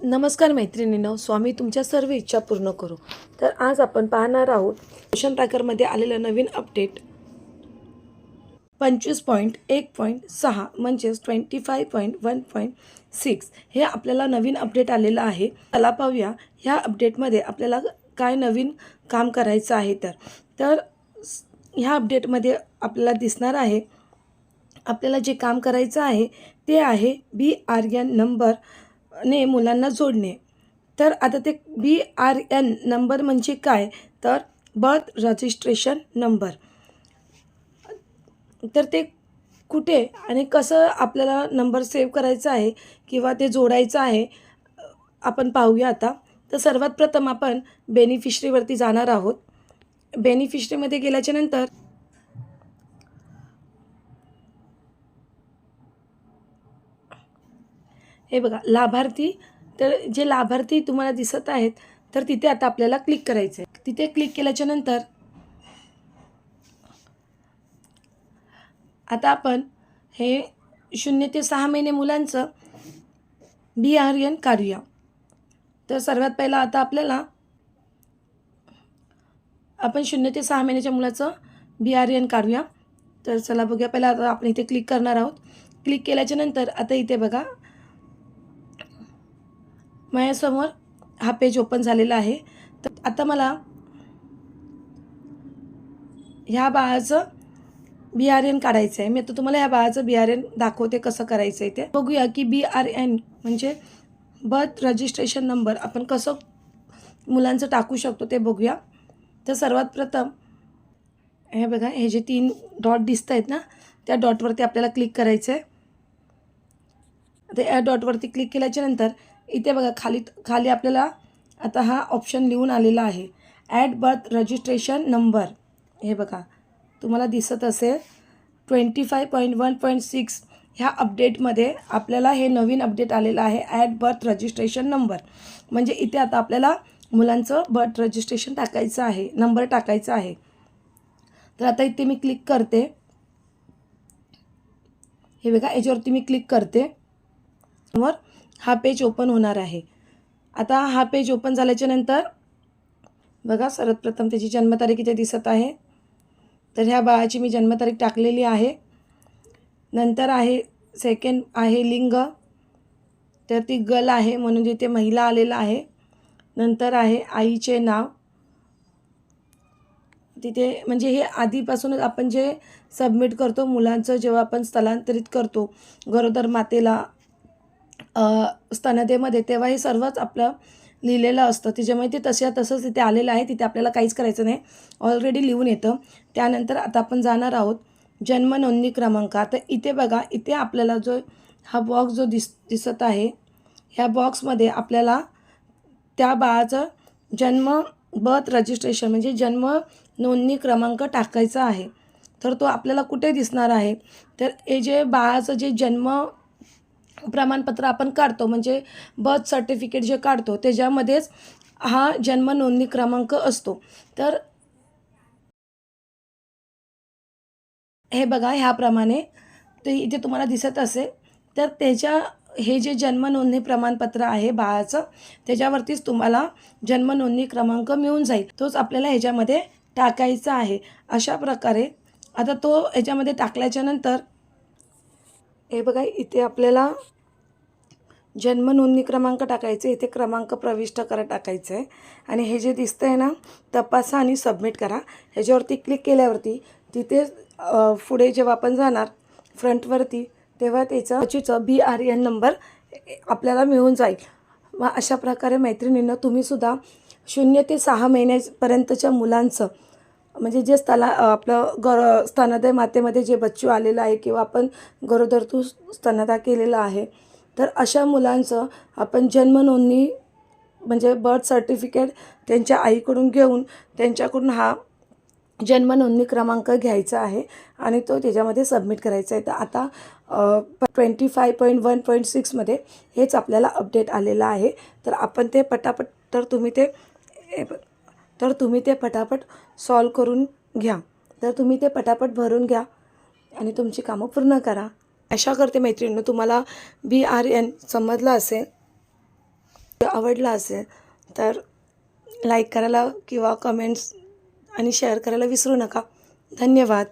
नमस्कार मैत्रिणींनो, स्वामी तुमच्या सर्व इच्छा पूर्ण करू। तर आज आपण पाहणार आहोत क्वेश्चन ट्रॅकरमध्ये आलेलं नवीन अपडेट 25.1.6 म्हणजेच 25.1.6 हे आपल्याला नवीन अपडेट आलेलं आहे। चला पाहूया ह्या अपडेटमध्ये आपल्याला काय नवीन काम करायचं आहे। तर ह्या अपडेटमध्ये आपल्याला दिसणार आहे आपल्याला जे काम करायचं आहे ते आहे BRN नंबर ने मुलांना जोडणे। तर आता ते BRN नंबर म्हणजे काय, तर बर्थ रजिस्ट्रेशन नंबर। तर ते कुठे आणि कसं आपल्याला नंबर सेव्ह करायचा आहे किंवा ते जोडायचं आहे आपण पाहूया आता। तर सर्वात प्रथम आपण बेनिफिशरीवरती जाणार आहोत। बेनिफिशरीमध्ये गेल्याच्या नंतर हे बघा लाभार्थी, तर जे लाभार्थी तुम्हाला दिसत आहेत तर तिथे आता आपल्याला क्लिक करायचं आहे। तिथे क्लिक केल्याच्या नंतर आता आपण हे 0 ते 6 महिने मुलांचं BRN काढूया। तर सर्वात पहिला आता आपल्याला आपण 0 ते 6 महिन्याच्या मुलाचं BRN काढूया। तर चला बघूया, पहिला आता आपण इथे क्लिक करणार आहोत। क्लिक केल्याच्या नंतर आता इथे बघा माझ्यासमोर हा पेज ओपन झालेला आहे। तर आता मला ह्या बाळाचं BRN काढायचं आहे। मी आता तुम्हाला ह्या बाळाचं BRN दाखवते कसं करायचं आहे ते बघूया की BRN म्हणजे बर्थ रजिस्ट्रेशन नंबर आपण कसं मुलांचं टाकू शकतो ते बघूया। तर सर्वात प्रथम हे बघा, हे जे 3 डॉट दिसत आहेत ना, त्या डॉटवरती आपल्याला क्लिक करायचं आहे। आता या डॉटवरती क्लिक केल्याच्या नंतर इथे बघा खाली आपल्याला आता हा ऑप्शन लिहून आलेला आहे, ॲड बर्थ रजिस्ट्रेशन नंबर। हे बघा तुम्हाला दिसत असेल 25.1.6 ह्या अपडेटमध्ये आपल्याला हे नवीन अपडेट आलेलं आहे, ॲड बर्थ रजिस्ट्रेशन नंबर। म्हणजे इथे आता आपल्याला मुलांचं बर्थ रजिस्ट्रेशन टाकायचं आहे, नंबर टाकायचा आहे। तर आता इथे मी क्लिक करते। हे बघा याच्यावरती मी क्लिक करते, वर हा पेज ओपन होणार आहे। आता हा पेज ओपन झाल्याच्या नंतर बघा सर्वात प्रथम त्याची जन्मतारीख इथे दिसत आहे। तर ह्या बाळाची मी जन्मतारीख टाकलेली आहे। नंतर आहे सेकंड आहे लिंग, तर ती गर्ल आहे म्हणून इथे महिला आलेला आहे। नंतर आहे आईचे नाव, तिथे म्हणजे हे आधीपासूनच आपण जे सबमिट करतो मुलांचं जेव्हा आपण स्थलांतरित करतो गरोदर मातेला स्तनदेमध्ये, तेव्हा हे सर्वच आपलं लिहिलेलं असतं। त्याच्यामुळे ते तसंच तिथे आलेलं आहे, तिथे आपल्याला काहीच करायचं नाही, ऑलरेडी लिहून येतं। त्यानंतर आता आपण जाणार आहोत जन्म नोंदणी क्रमांक। आता इथे बघा, इथे आपल्याला जो हा बॉक्स जो दिसत आहे, ह्या बॉक्समध्ये आपल्याला त्या बाळाचं बर्थ रजिस्ट्रेशन म्हणजे जन्म नोंदणी क्रमांक टाकायचा आहे। तर तो आपल्याला कुठे दिसणार आहे, तर हे जे बाळाचं जे जन्म प्रमाणपत्र आपण काढतो म्हणजे बर्थ सर्टिफिकेट जे काढतो त्याच्यामध्येच हा जन्म नोंदणी क्रमांक असतो। तर हे बघा ह्याप्रमाणे ते इथे तुम्हाला दिसत असेल। तर हे जे जन्म नोंदणी प्रमाणपत्र आहे बाळाचं, त्याच्यावरतीच तुम्हाला जन्म नोंदणी क्रमांक मिळून जाईल, तोच आपल्याला ह्याच्यामध्ये टाकायचा आहे। अशा प्रकारे आता तो ह्याच्यामध्ये टाकल्याच्या नंतर हे बघा इथे आपल्याला जन्म नोंदणी क्रमांक टाकायचे, इथे क्रमांक प्रविष्ट टाकायचं आहे। आणि हे जे दिसतंय ना, तपासा आणि सबमिट करा, ह्याच्यावरती क्लिक केल्यावरती तिथे पुढे जेव्हा आपण जाणार फ्रंटवरती तेव्हा त्याचा BRN नंबर आपल्याला मिळून जाईल। मग अशा प्रकारे मैत्रिणींनो तुम्हीसुद्धा 0 ते 6 महिन्यापर्यंतच्या मुलांचं म्हणजे जे आपलं स्तनदा मातेमध्ये जे बच्चू आलेलं आहे किंवा आपण गरोदर स्तनदा केलेला आहे, तर अशा मुलांचं आपण जन्म नोंदणी म्हणजे बर्थ सर्टिफिकेट त्यांच्या आईकडून घेऊन त्यांच्याकडून हा जन्म नोंदणी क्रमांक घ्यायचा आहे आणि तो त्याच्यामध्ये सबमिट करायचा आहे। तर आता 25.1.6 मध्ये हेच आपल्याला अपडेट आलेलं आहे। तर आपण ते पटापट तुम्ही ते पटापट सॉल्व करून घ्या। तर तुम्ही ते पटापट भरून घ्या आणि तुमची कामं पूर्ण करा। आशा करते मैत्रिणींनो तुम्हाला BRN समजलं असेल। आवडला असेल तर लाईक करायला किंवा कमेंट्स आणि शेअर करायला विसरू नका. धन्यवाद.